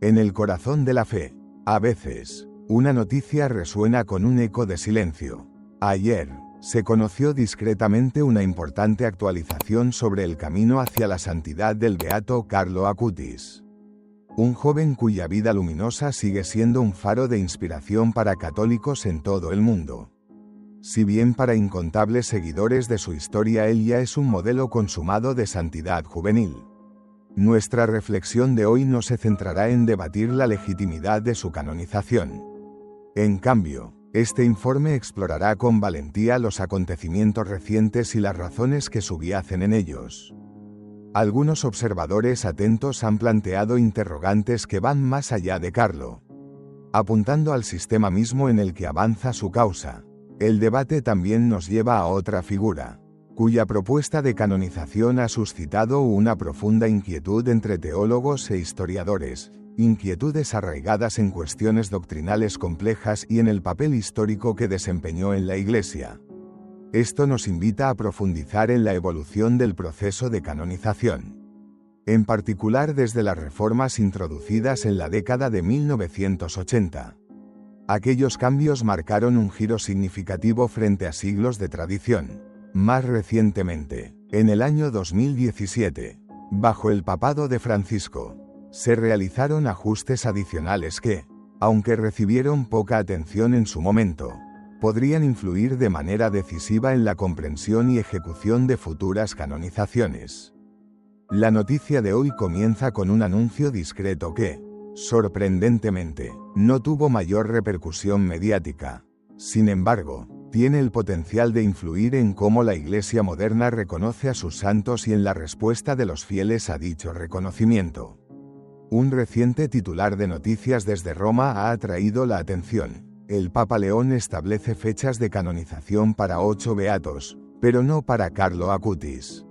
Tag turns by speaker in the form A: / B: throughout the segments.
A: En el corazón de la fe. A veces, una noticia resuena con un eco de silencio. Ayer, se conoció discretamente una importante actualización sobre el camino hacia la santidad del beato Carlo Acutis. Un joven cuya vida luminosa sigue siendo un faro de inspiración para católicos en todo el mundo. Si bien para incontables seguidores de su historia él ya es un modelo consumado de santidad juvenil. Nuestra reflexión de hoy no se centrará en debatir la legitimidad de su canonización. En cambio, este informe explorará con valentía los acontecimientos recientes y las razones que subyacen en ellos. Algunos observadores atentos han planteado interrogantes que van más allá de Carlo, apuntando al sistema mismo en el que avanza su causa. El debate también nos lleva a otra figura, cuya propuesta de canonización ha suscitado una profunda inquietud entre teólogos e historiadores, inquietudes arraigadas en cuestiones doctrinales complejas y en el papel histórico que desempeñó en la Iglesia. Esto nos invita a profundizar en la evolución del proceso de canonización, en particular desde las reformas introducidas en la década de 1980. Aquellos cambios marcaron un giro significativo frente a siglos de tradición. Más recientemente, en el año 2017, bajo el papado de Francisco, se realizaron ajustes adicionales que, aunque recibieron poca atención en su momento, podrían influir de manera decisiva en la comprensión y ejecución de futuras canonizaciones. La noticia de hoy comienza con un anuncio discreto que, sorprendentemente, no tuvo mayor repercusión mediática. Sin embargo, tiene el potencial de influir en cómo la Iglesia moderna reconoce a sus santos y en la respuesta de los fieles a dicho reconocimiento. Un reciente titular de noticias desde Roma ha atraído la atención. El Papa León establece fechas de canonización para 8 beatos, pero no para Carlo Acutis.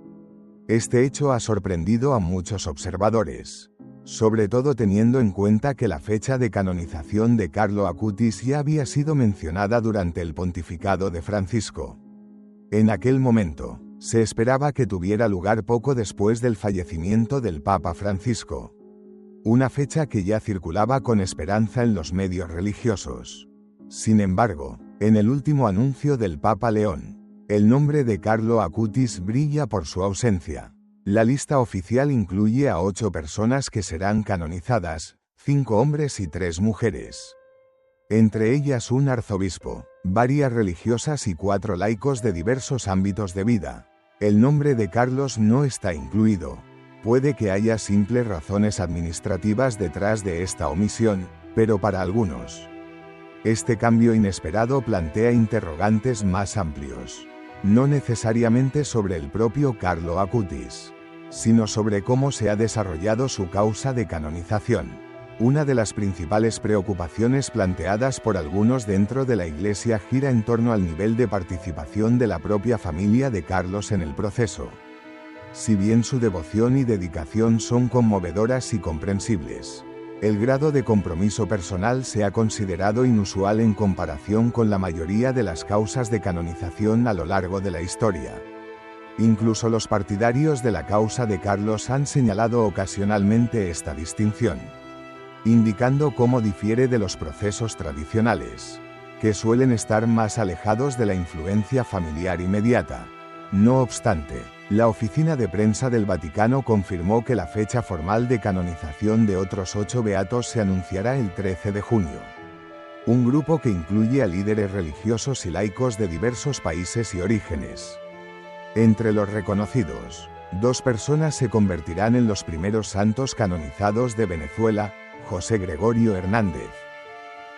A: Este hecho ha sorprendido a muchos observadores, sobre todo teniendo en cuenta que la fecha de canonización de Carlo Acutis ya había sido mencionada durante el pontificado de Francisco. En aquel momento, se esperaba que tuviera lugar poco después del fallecimiento del Papa Francisco. Una fecha que ya circulaba con esperanza en los medios religiosos. Sin embargo, en el último anuncio del Papa León, el nombre de Carlo Acutis brilla por su ausencia. La lista oficial incluye a 8 personas que serán canonizadas, 5 hombres y 3 mujeres. Entre ellas un arzobispo, varias religiosas y 4 laicos de diversos ámbitos de vida. El nombre de Carlos no está incluido. Puede que haya simples razones administrativas detrás de esta omisión, pero para algunos, este cambio inesperado plantea interrogantes más amplios. No necesariamente sobre el propio Carlo Acutis, sino sobre cómo se ha desarrollado su causa de canonización. Una de las principales preocupaciones planteadas por algunos dentro de la Iglesia gira en torno al nivel de participación de la propia familia de Carlos en el proceso. Si bien su devoción y dedicación son conmovedoras y comprensibles, el grado de compromiso personal se ha considerado inusual en comparación con la mayoría de las causas de canonización a lo largo de la historia. Incluso los partidarios de la causa de Carlos han señalado ocasionalmente esta distinción, indicando cómo difiere de los procesos tradicionales, que suelen estar más alejados de la influencia familiar inmediata. No obstante, la oficina de prensa del Vaticano confirmó que la fecha formal de canonización de otros 8 beatos se anunciará el 13 de junio. Un grupo que incluye a líderes religiosos y laicos de diversos países y orígenes. Entre los reconocidos, 2 personas se convertirán en los primeros santos canonizados de Venezuela: José Gregorio Hernández,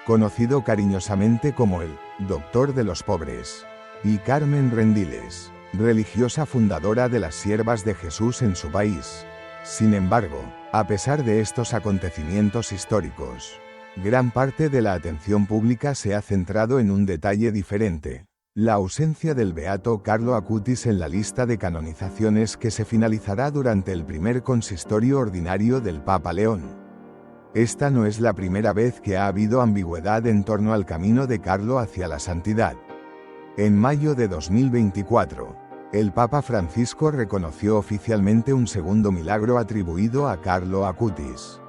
A: conocido cariñosamente como el Doctor de los Pobres, y Carmen Rendiles, religiosa fundadora de las Siervas de Jesús en su país. Sin embargo, a pesar de estos acontecimientos históricos, gran parte de la atención pública se ha centrado en un detalle diferente: la ausencia del beato Carlo Acutis en la lista de canonizaciones que se finalizará durante el primer consistorio ordinario del Papa León. Esta no es la primera vez que ha habido ambigüedad en torno al camino de Carlo hacia la santidad. En mayo de 2024, el Papa Francisco reconoció oficialmente un segundo milagro atribuido a Carlo Acutis.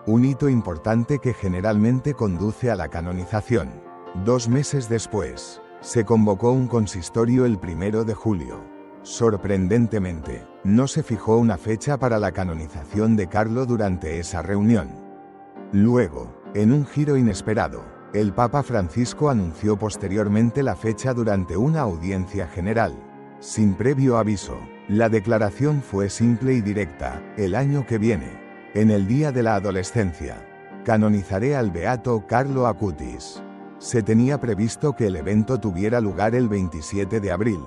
A: un hito importante que generalmente conduce a la canonización. 2 meses después, se convocó un consistorio el 1 de julio. Sorprendentemente, no se fijó una fecha para la canonización de Carlo durante esa reunión. Luego, en un giro inesperado, el Papa Francisco anunció posteriormente la fecha durante una audiencia general. Sin previo aviso, la declaración fue simple y directa: el año que viene, en el día de la adolescencia, canonizaré al beato Carlo Acutis. Se tenía previsto que el evento tuviera lugar el 27 de abril,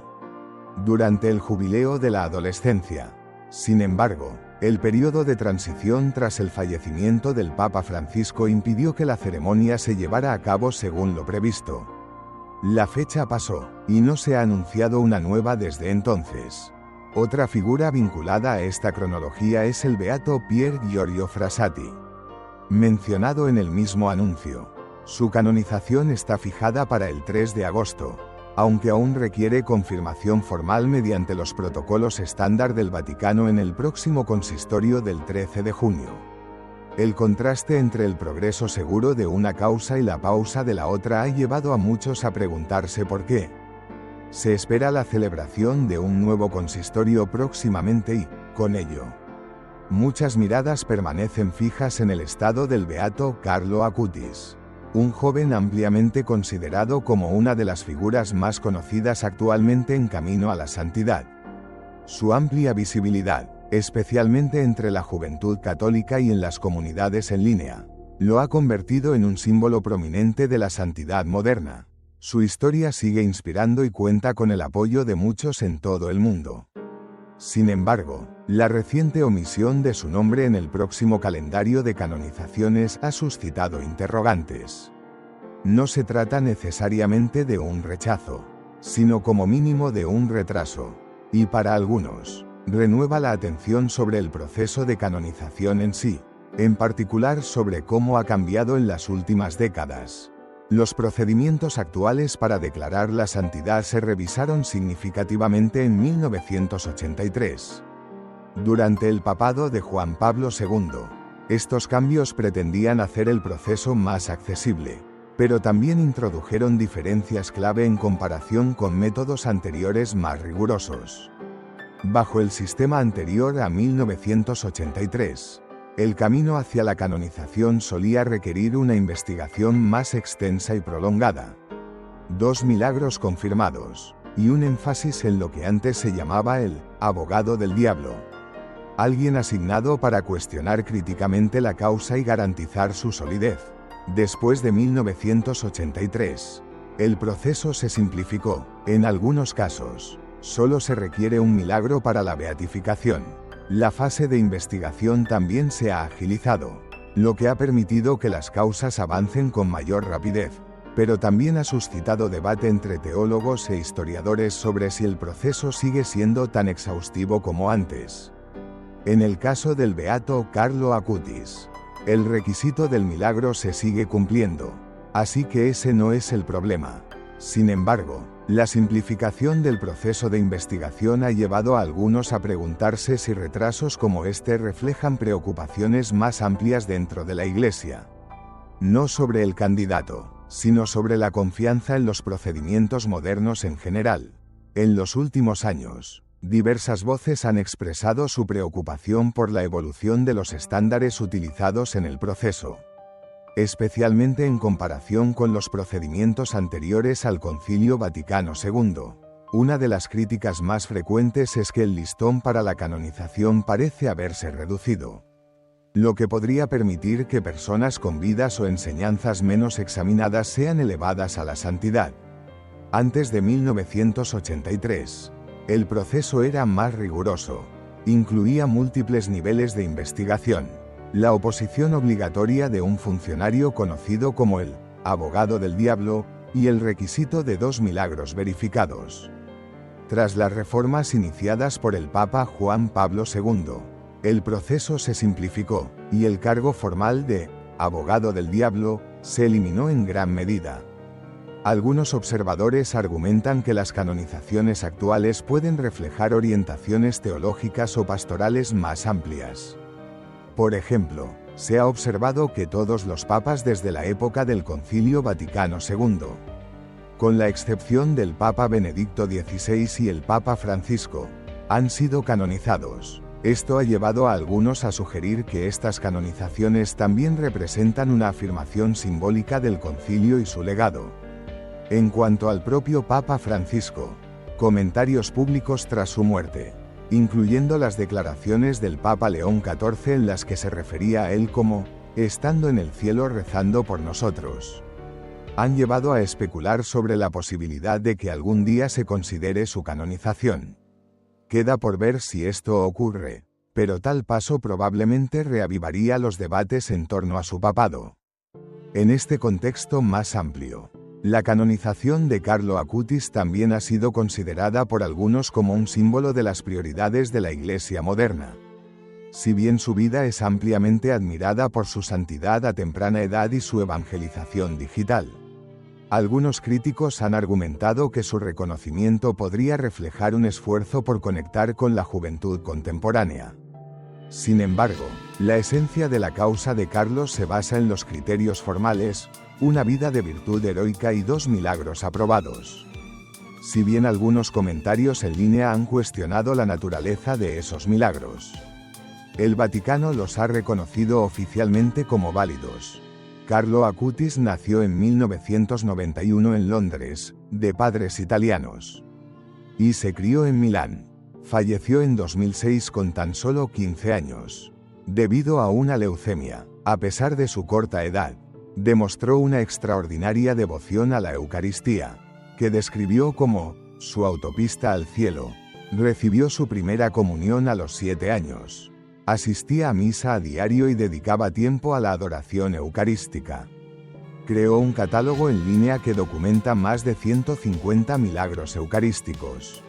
A: durante el jubileo de la adolescencia. Sin embargo, el periodo de transición tras el fallecimiento del Papa Francisco impidió que la ceremonia se llevara a cabo según lo previsto. La fecha pasó, y no se ha anunciado una nueva desde entonces. Otra figura vinculada a esta cronología es el beato Pier Giorgio Frassati, mencionado en el mismo anuncio. Su canonización está fijada para el 3 de agosto, aunque aún requiere confirmación formal mediante los protocolos estándar del Vaticano en el próximo consistorio del 13 de junio. El contraste entre el progreso seguro de una causa y la pausa de la otra ha llevado a muchos a preguntarse por qué. Se espera la celebración de un nuevo consistorio próximamente y, con ello, muchas miradas permanecen fijas en el estado del beato Carlo Acutis, un joven ampliamente considerado como una de las figuras más conocidas actualmente en camino a la santidad. Su amplia visibilidad, especialmente entre la juventud católica y en las comunidades en línea, lo ha convertido en un símbolo prominente de la santidad moderna. Su historia sigue inspirando y cuenta con el apoyo de muchos en todo el mundo. Sin embargo, la reciente omisión de su nombre en el próximo calendario de canonizaciones ha suscitado interrogantes. No se trata necesariamente de un rechazo, sino como mínimo de un retraso, y para algunos, renueva la atención sobre el proceso de canonización en sí, en particular sobre cómo ha cambiado en las últimas décadas. Los procedimientos actuales para declarar la santidad se revisaron significativamente en 1983. Durante el papado de Juan Pablo II, estos cambios pretendían hacer el proceso más accesible, pero también introdujeron diferencias clave en comparación con métodos anteriores más rigurosos. Bajo el sistema anterior a 1983, el camino hacia la canonización solía requerir una investigación más extensa y prolongada, 2 milagros confirmados, y un énfasis en lo que antes se llamaba el abogado del diablo, alguien asignado para cuestionar críticamente la causa y garantizar su solidez. Después de 1983, el proceso se simplificó. En algunos casos, solo se requiere un milagro para la beatificación. La fase de investigación también se ha agilizado, lo que ha permitido que las causas avancen con mayor rapidez, pero también ha suscitado debate entre teólogos e historiadores sobre si el proceso sigue siendo tan exhaustivo como antes. En el caso del beato Carlo Acutis, el requisito del milagro se sigue cumpliendo, así que ese no es el problema. Sin embargo, la simplificación del proceso de investigación ha llevado a algunos a preguntarse si retrasos como este reflejan preocupaciones más amplias dentro de la Iglesia. No sobre el candidato, sino sobre la confianza en los procedimientos modernos en general. En los últimos años, diversas voces han expresado su preocupación por la evolución de los estándares utilizados en el proceso, especialmente en comparación con los procedimientos anteriores al Concilio Vaticano II. Una de las críticas más frecuentes es que el listón para la canonización parece haberse reducido, lo que podría permitir que personas con vidas o enseñanzas menos examinadas sean elevadas a la santidad. Antes de 1983, el proceso era más riguroso, incluía múltiples niveles de investigación, la oposición obligatoria de un funcionario conocido como el abogado del diablo, y el requisito de 2 milagros verificados. Tras las reformas iniciadas por el Papa Juan Pablo II, el proceso se simplificó, y el cargo formal de abogado del diablo se eliminó en gran medida. Algunos observadores argumentan que las canonizaciones actuales pueden reflejar orientaciones teológicas o pastorales más amplias. Por ejemplo, Se ha observado que todos los papas desde la época del Concilio Vaticano II, con la excepción del Papa Benedicto XVI y el Papa Francisco, han sido canonizados. Esto ha llevado a algunos a sugerir que estas canonizaciones también representan una afirmación simbólica del concilio y su legado. En cuanto al propio Papa Francisco, comentarios públicos tras su muerte, incluyendo las declaraciones del Papa León XIV en las que se refería a él como, estando en el cielo rezando por nosotros, han llevado a especular sobre la posibilidad de que algún día se considere su canonización. Queda por ver si esto ocurre, pero tal paso probablemente reavivaría los debates en torno a su papado. En este contexto más amplio, la canonización de Carlo Acutis también ha sido considerada por algunos como un símbolo de las prioridades de la Iglesia moderna. Si bien su vida es ampliamente admirada por su santidad a temprana edad y su evangelización digital, algunos críticos han argumentado que su reconocimiento podría reflejar un esfuerzo por conectar con la juventud contemporánea. Sin embargo, la esencia de la causa de Carlos se basa en los criterios formales, una vida de virtud heroica y 2 milagros aprobados. Si bien algunos comentarios en línea han cuestionado la naturaleza de esos milagros, el Vaticano los ha reconocido oficialmente como válidos. Carlo Acutis nació en 1991 en Londres, de padres italianos, y se crió en Milán. Falleció en 2006 con tan solo 15 años, debido a una leucemia. A pesar de su corta edad, demostró una extraordinaria devoción a la Eucaristía, que describió como su autopista al cielo. Recibió su primera comunión a los 7 años. Asistía a misa a diario y dedicaba tiempo a la adoración eucarística. Creó un catálogo en línea que documenta más de 150 milagros eucarísticos.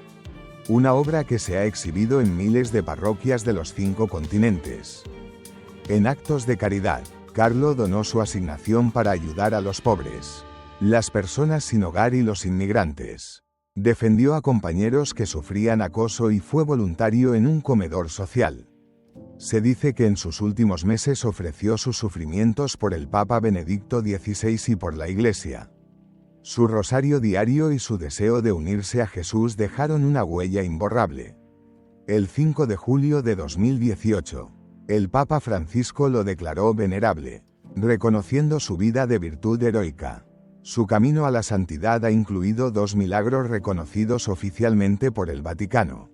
A: Una obra que se ha exhibido en miles de parroquias de los 5 continentes. En actos de caridad, Carlo donó su asignación para ayudar a los pobres, las personas sin hogar y los inmigrantes. Defendió a compañeros que sufrían acoso y fue voluntario en un comedor social. Se dice que en sus últimos meses ofreció sus sufrimientos por el Papa Benedicto XVI y por la Iglesia. Su rosario diario y su deseo de unirse a Jesús dejaron una huella imborrable. El 5 de julio de 2018, el Papa Francisco lo declaró venerable, reconociendo su vida de virtud heroica. Su camino a la santidad ha incluido 2 milagros reconocidos oficialmente por el Vaticano.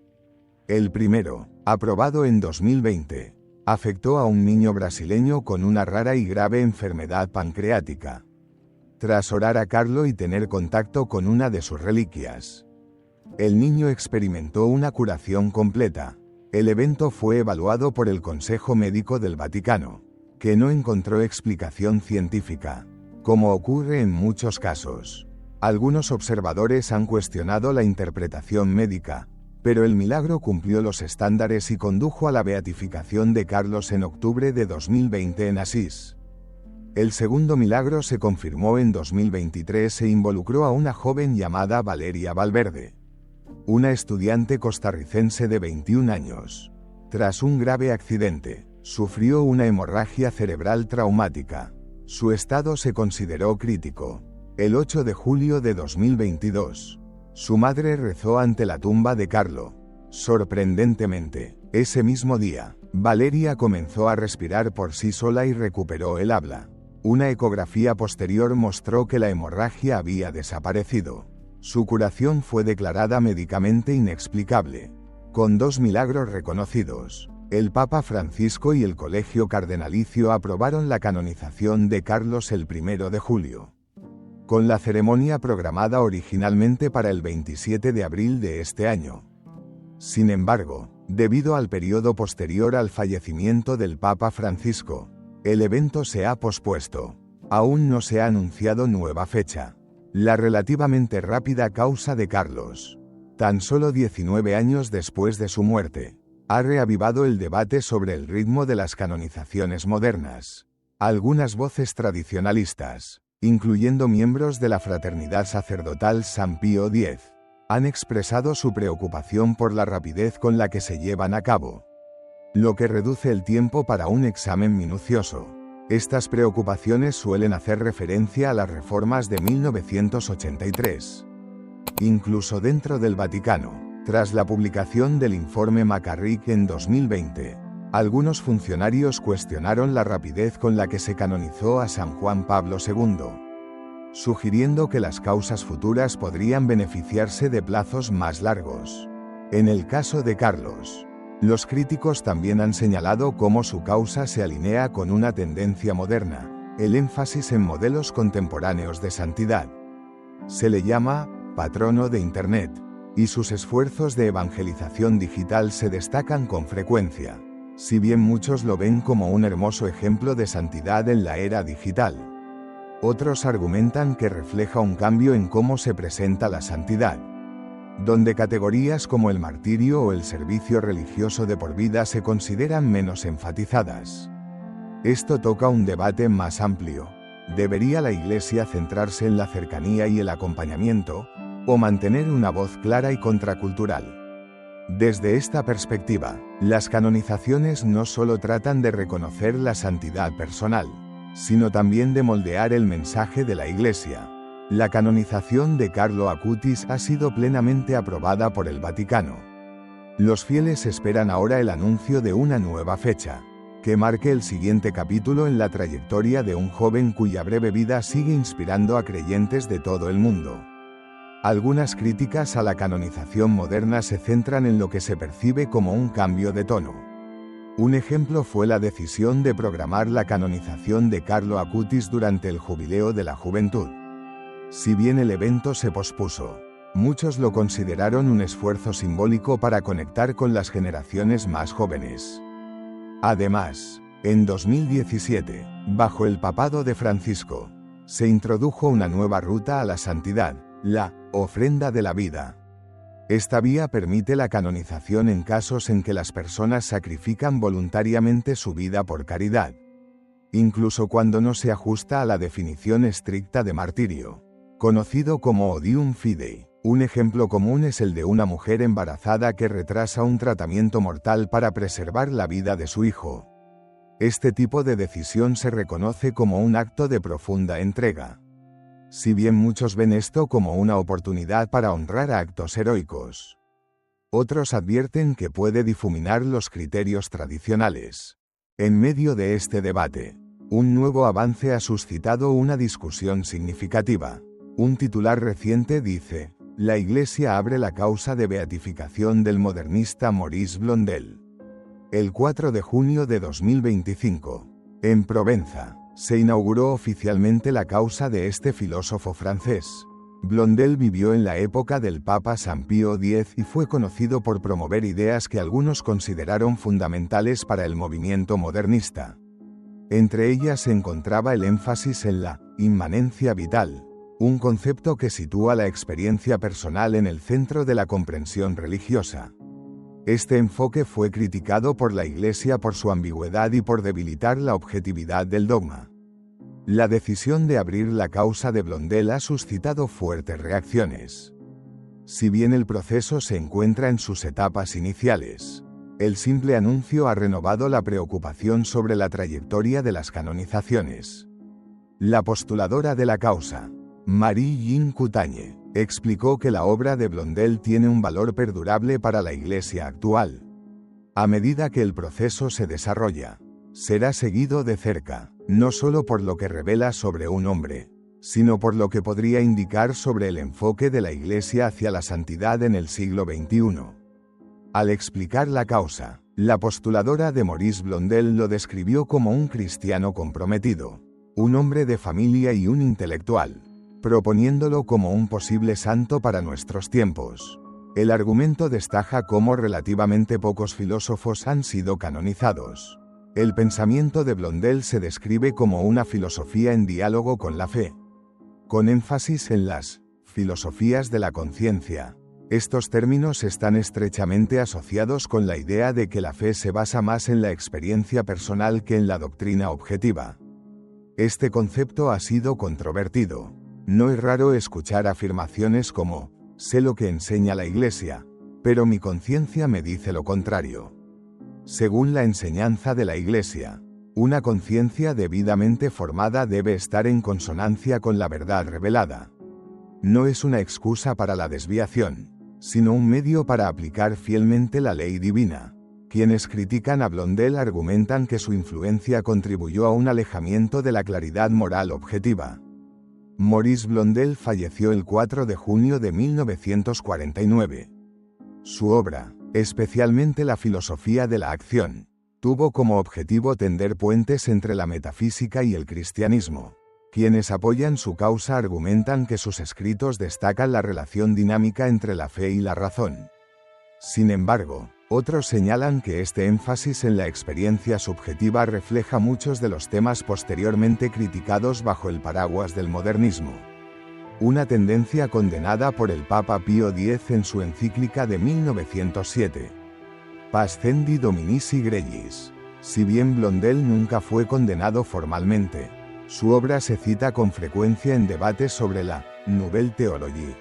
A: El primero, aprobado en 2020, afectó a un niño brasileño con una rara y grave enfermedad pancreática. Tras orar a Carlo y tener contacto con una de sus reliquias, el niño experimentó una curación completa. El evento fue evaluado por el Consejo Médico del Vaticano, que no encontró explicación científica, como ocurre en muchos casos. Algunos observadores han cuestionado la interpretación médica, pero el milagro cumplió los estándares y condujo a la beatificación de Carlos en octubre de 2020 en Asís. El segundo milagro se confirmó en 2023 e involucró a una joven llamada Valeria Valverde, una estudiante costarricense de 21 años. Tras un grave accidente, sufrió una hemorragia cerebral traumática. Su estado se consideró crítico. El 8 de julio de 2022, su madre rezó ante la tumba de Carlo. Sorprendentemente, ese mismo día, Valeria comenzó a respirar por sí sola y recuperó el habla. Una ecografía posterior mostró que la hemorragia había desaparecido. Su curación fue declarada médicamente inexplicable. Con 2 milagros reconocidos, el Papa Francisco y el Colegio Cardenalicio aprobaron la canonización de Carlos el 1 de julio. Con la ceremonia programada originalmente para el 27 de abril de este año. Sin embargo, debido al periodo posterior al fallecimiento del Papa Francisco, el evento se ha pospuesto. Aún no se ha anunciado nueva fecha. La relativamente rápida causa de Carlos, tan solo 19 años después de su muerte, ha reavivado el debate sobre el ritmo de las canonizaciones modernas. Algunas voces tradicionalistas, incluyendo miembros de la fraternidad sacerdotal San Pío X, han expresado su preocupación por la rapidez con la que se llevan a cabo. lo que reduce el tiempo para un examen minucioso. Estas preocupaciones suelen hacer referencia a las reformas de 1983. Incluso dentro del Vaticano, tras la publicación del informe McCarrick en 2020, algunos funcionarios cuestionaron la rapidez con la que se canonizó a San Juan Pablo II, sugiriendo que las causas futuras podrían beneficiarse de plazos más largos. En el caso de Carlos, los críticos también han señalado cómo su causa se alinea con una tendencia moderna, el énfasis en modelos contemporáneos de santidad. Se le llama patrono de Internet, y sus esfuerzos de evangelización digital se destacan con frecuencia, si bien muchos lo ven como un hermoso ejemplo de santidad en la era digital. Otros argumentan que refleja un cambio en cómo se presenta la santidad, donde categorías como el martirio o el servicio religioso de por vida se consideran menos enfatizadas. Esto toca un debate más amplio. ¿Debería la Iglesia centrarse en la cercanía y el acompañamiento, o mantener una voz clara y contracultural? Desde esta perspectiva, las canonizaciones no solo tratan de reconocer la santidad personal, sino también de moldear el mensaje de la Iglesia. La canonización de Carlo Acutis ha sido plenamente aprobada por el Vaticano. Los fieles esperan ahora el anuncio de una nueva fecha, que marque el siguiente capítulo en la trayectoria de un joven cuya breve vida sigue inspirando a creyentes de todo el mundo. Algunas críticas a la canonización moderna se centran en lo que se percibe como un cambio de tono. Un ejemplo fue la decisión de programar la canonización de Carlo Acutis durante el Jubileo de la Juventud. Si bien el evento se pospuso, muchos lo consideraron un esfuerzo simbólico para conectar con las generaciones más jóvenes. Además, en 2017, bajo el papado de Francisco, se introdujo una nueva ruta a la santidad, la ofrenda de la vida. Esta vía permite la canonización en casos en que las personas sacrifican voluntariamente su vida por caridad, incluso cuando no se ajusta a la definición estricta de martirio, conocido como odium fidei. Un ejemplo común es el de una mujer embarazada que retrasa un tratamiento mortal para preservar la vida de su hijo. Este tipo de decisión se reconoce como un acto de profunda entrega. Si bien muchos ven esto como una oportunidad para honrar a actos heroicos, otros advierten que puede difuminar los criterios tradicionales. En medio de este debate, un nuevo avance ha suscitado una discusión significativa. Un titular reciente dice: la Iglesia abre la causa de beatificación del modernista Maurice Blondel. El 4 de junio de 2025, en Provenza, se inauguró oficialmente la causa de este filósofo francés. Blondel vivió en la época del Papa San Pío X y fue conocido por promover ideas que algunos consideraron fundamentales para el movimiento modernista. Entre ellas se encontraba el énfasis en la inmanencia vital, un concepto que sitúa la experiencia personal en el centro de la comprensión religiosa. Este enfoque fue criticado por la Iglesia por su ambigüedad y por debilitar la objetividad del dogma. La decisión de abrir la causa de Blondel ha suscitado fuertes reacciones. Si bien el proceso se encuentra en sus etapas iniciales, el simple anuncio ha renovado la preocupación sobre la trayectoria de las canonizaciones. La postuladora de la causa, Marie-Jeanne Coutagne, explicó que la obra de Blondel tiene un valor perdurable para la Iglesia actual. A medida que el proceso se desarrolla, será seguido de cerca, no solo por lo que revela sobre un hombre, sino por lo que podría indicar sobre el enfoque de la Iglesia hacia la santidad en el siglo XXI. Al explicar la causa, la postuladora de Maurice Blondel lo describió como un cristiano comprometido, un hombre de familia y un intelectual, proponiéndolo como un posible santo para nuestros tiempos. El argumento destaca cómo relativamente pocos filósofos han sido canonizados. El pensamiento de Blondel se describe como una filosofía en diálogo con la fe, con énfasis en las filosofías de la conciencia. Estos términos están estrechamente asociados con la idea de que la fe se basa más en la experiencia personal que en la doctrina objetiva. Este concepto ha sido controvertido. No es raro escuchar afirmaciones como: sé lo que enseña la Iglesia, pero mi conciencia me dice lo contrario. Según la enseñanza de la Iglesia, una conciencia debidamente formada debe estar en consonancia con la verdad revelada. No es una excusa para la desviación, sino un medio para aplicar fielmente la ley divina. Quienes critican a Blondel argumentan que su influencia contribuyó a un alejamiento de la claridad moral objetiva. Maurice Blondel falleció el 4 de junio de 1949. Su obra, especialmente la filosofía de la acción, tuvo como objetivo tender puentes entre la metafísica y el cristianismo. Quienes apoyan su causa argumentan que sus escritos destacan la relación dinámica entre la fe y la razón. Sin embargo, otros señalan que este énfasis en la experiencia subjetiva refleja muchos de los temas posteriormente criticados bajo el paraguas del modernismo. Una tendencia condenada por el Papa Pío X en su encíclica de 1907. Pascendi Dominici Gregis. Si bien Blondel nunca fue condenado formalmente, su obra se cita con frecuencia en debates sobre la Nouvelle Théologie,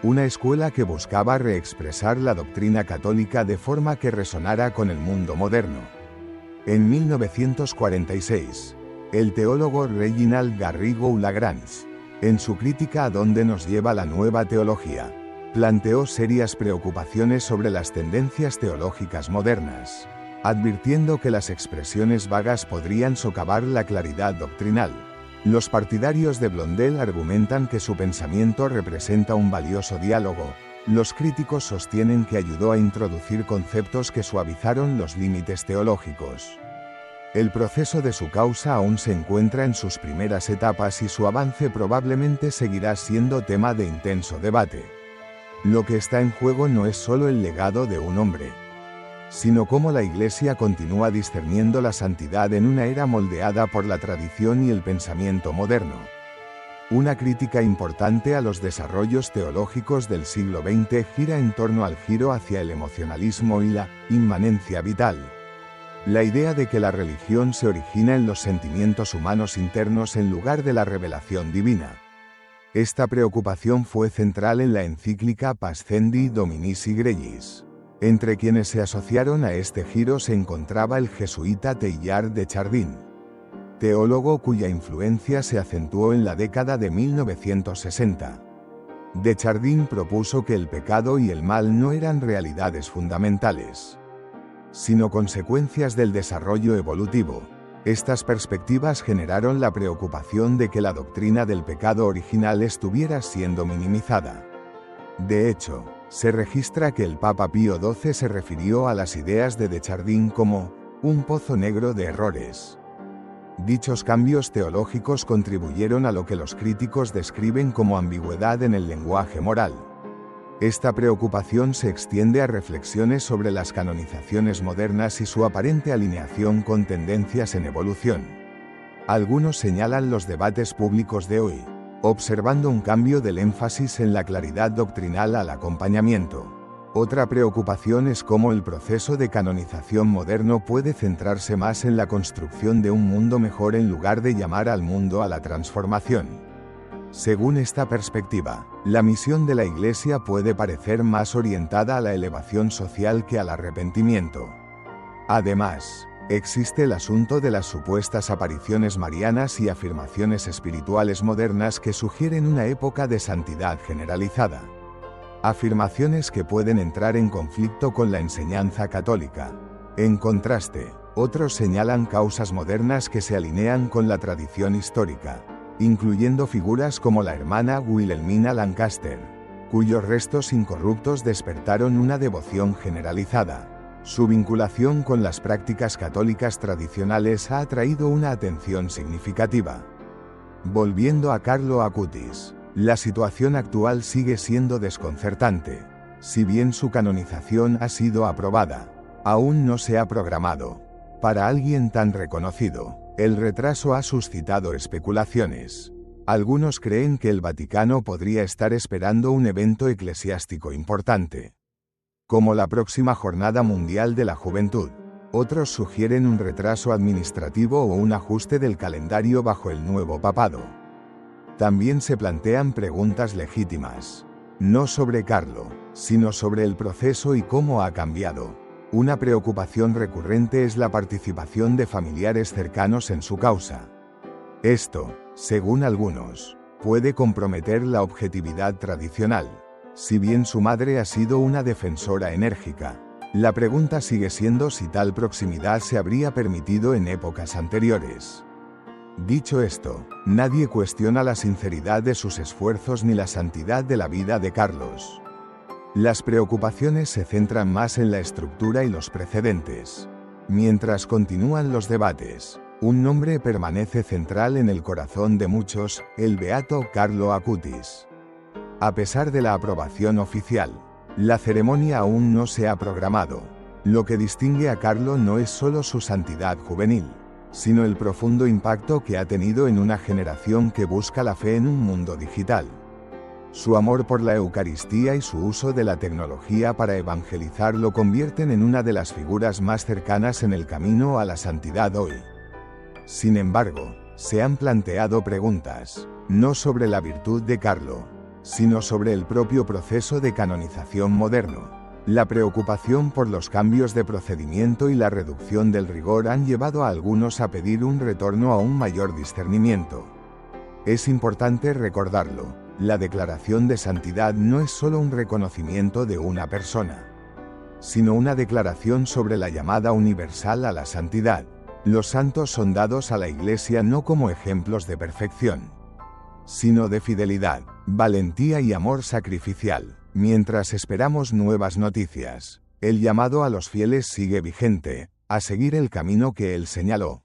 A: una escuela que buscaba reexpresar la doctrina católica de forma que resonara con el mundo moderno. En 1946, el teólogo Reginald Garrigou-Lagrange, en su crítica a dónde nos lleva la nueva teología, planteó serias preocupaciones sobre las tendencias teológicas modernas, advirtiendo que las expresiones vagas podrían socavar la claridad doctrinal. Los partidarios de Blondel argumentan que su pensamiento representa un valioso diálogo. Los críticos sostienen que ayudó a introducir conceptos que suavizaron los límites teológicos. El proceso de su causa aún se encuentra en sus primeras etapas y su avance probablemente seguirá siendo tema de intenso debate. Lo que está en juego no es solo el legado de un hombre, sino cómo la Iglesia continúa discerniendo la santidad en una era moldeada por la tradición y el pensamiento moderno. Una crítica importante a los desarrollos teológicos del siglo XX gira en torno al giro hacia el emocionalismo y la inmanencia vital. La idea de que la religión se origina en los sentimientos humanos internos en lugar de la revelación divina. Esta preocupación fue central en la encíclica Pascendi Dominici Gregis. Entre quienes se asociaron a este giro se encontraba el jesuita Teilhard de Chardin, teólogo cuya influencia se acentuó en la década de 1960. De Chardin propuso que el pecado y el mal no eran realidades fundamentales, sino consecuencias del desarrollo evolutivo. Estas perspectivas generaron la preocupación de que la doctrina del pecado original estuviera siendo minimizada. De hecho, se registra que el Papa Pío XII se refirió a las ideas de Chardin como un pozo negro de errores. Dichos cambios teológicos contribuyeron a lo que los críticos describen como ambigüedad en el lenguaje moral. Esta preocupación se extiende a reflexiones sobre las canonizaciones modernas y su aparente alineación con tendencias en evolución. Algunos señalan los debates públicos de hoy, observando un cambio del énfasis en la claridad doctrinal al acompañamiento. Otra preocupación es cómo el proceso de canonización moderno puede centrarse más en la construcción de un mundo mejor en lugar de llamar al mundo a la transformación. Según esta perspectiva, la misión de la Iglesia puede parecer más orientada a la elevación social que al arrepentimiento. Además, existe el asunto de las supuestas apariciones marianas y afirmaciones espirituales modernas que sugieren una época de santidad generalizada. Afirmaciones que pueden entrar en conflicto con la enseñanza católica. En contraste, otros señalan causas modernas que se alinean con la tradición histórica, incluyendo figuras como la hermana Wilhelmina Lancaster, cuyos restos incorruptos despertaron una devoción generalizada. Su vinculación con las prácticas católicas tradicionales ha atraído una atención significativa. Volviendo a Carlo Acutis, la situación actual sigue siendo desconcertante. Si bien su canonización ha sido aprobada, aún no se ha programado. Para alguien tan reconocido, el retraso ha suscitado especulaciones. Algunos creen que el Vaticano podría estar esperando un evento eclesiástico importante, como la próxima Jornada Mundial de la Juventud. Otros sugieren un retraso administrativo o un ajuste del calendario bajo el nuevo papado. También se plantean preguntas legítimas, no sobre Carlo, sino sobre el proceso y cómo ha cambiado. Una preocupación recurrente es la participación de familiares cercanos en su causa. Esto, según algunos, puede comprometer la objetividad tradicional. Si bien su madre ha sido una defensora enérgica, la pregunta sigue siendo si tal proximidad se habría permitido en épocas anteriores. Dicho esto, nadie cuestiona la sinceridad de sus esfuerzos ni la santidad de la vida de Carlos. Las preocupaciones se centran más en la estructura y los precedentes. Mientras continúan los debates, un nombre permanece central en el corazón de muchos: el beato Carlo Acutis. A pesar de la aprobación oficial, la ceremonia aún no se ha programado. Lo que distingue a Carlo no es solo su santidad juvenil, sino el profundo impacto que ha tenido en una generación que busca la fe en un mundo digital. Su amor por la Eucaristía y su uso de la tecnología para evangelizar lo convierten en una de las figuras más cercanas en el camino a la santidad hoy. Sin embargo, se han planteado preguntas, no sobre la virtud de Carlo, sino sobre el propio proceso de canonización moderno. La preocupación por los cambios de procedimiento y la reducción del rigor han llevado a algunos a pedir un retorno a un mayor discernimiento. Es importante recordarlo, la declaración de santidad no es solo un reconocimiento de una persona, sino una declaración sobre la llamada universal a la santidad. Los santos son dados a la Iglesia no como ejemplos de perfección, sino de fidelidad, valentía y amor sacrificial. Mientras esperamos nuevas noticias, el llamado a los fieles sigue vigente, a seguir el camino que él señaló,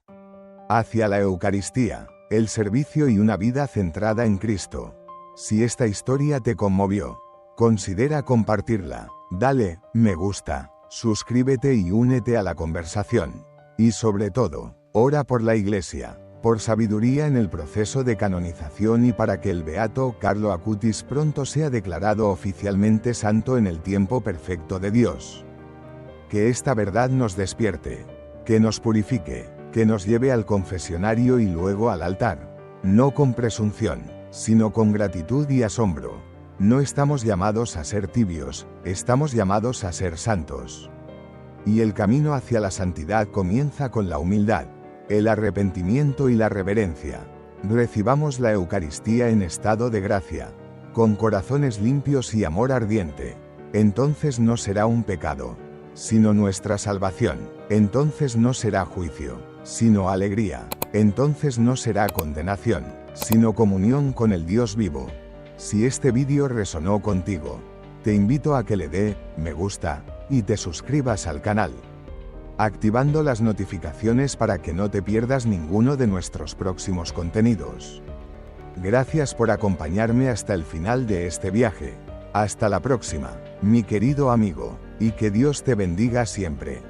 A: hacia la Eucaristía, el servicio y una vida centrada en Cristo. Si esta historia te conmovió, considera compartirla, dale me gusta, suscríbete y únete a la conversación. Y sobre todo, ora por la Iglesia, por sabiduría en el proceso de canonización y para que el beato Carlo Acutis pronto sea declarado oficialmente santo en el tiempo perfecto de Dios. Que esta verdad nos despierte, que nos purifique, que nos lleve al confesionario y luego al altar, no con presunción, sino con gratitud y asombro. No estamos llamados a ser tibios, estamos llamados a ser santos. Y el camino hacia la santidad comienza con la humildad, el arrepentimiento y la reverencia. Recibamos la Eucaristía en estado de gracia, con corazones limpios y amor ardiente. Entonces no será un pecado, sino nuestra salvación. Entonces no será juicio, sino alegría. Entonces no será condenación, sino comunión con el Dios vivo. Si este vídeo resonó contigo, te invito a que le dé me gusta y te suscribas al canal, activando las notificaciones para que no te pierdas ninguno de nuestros próximos contenidos. Gracias por acompañarme hasta el final de este viaje. Hasta la próxima, mi querido amigo, y que Dios te bendiga siempre.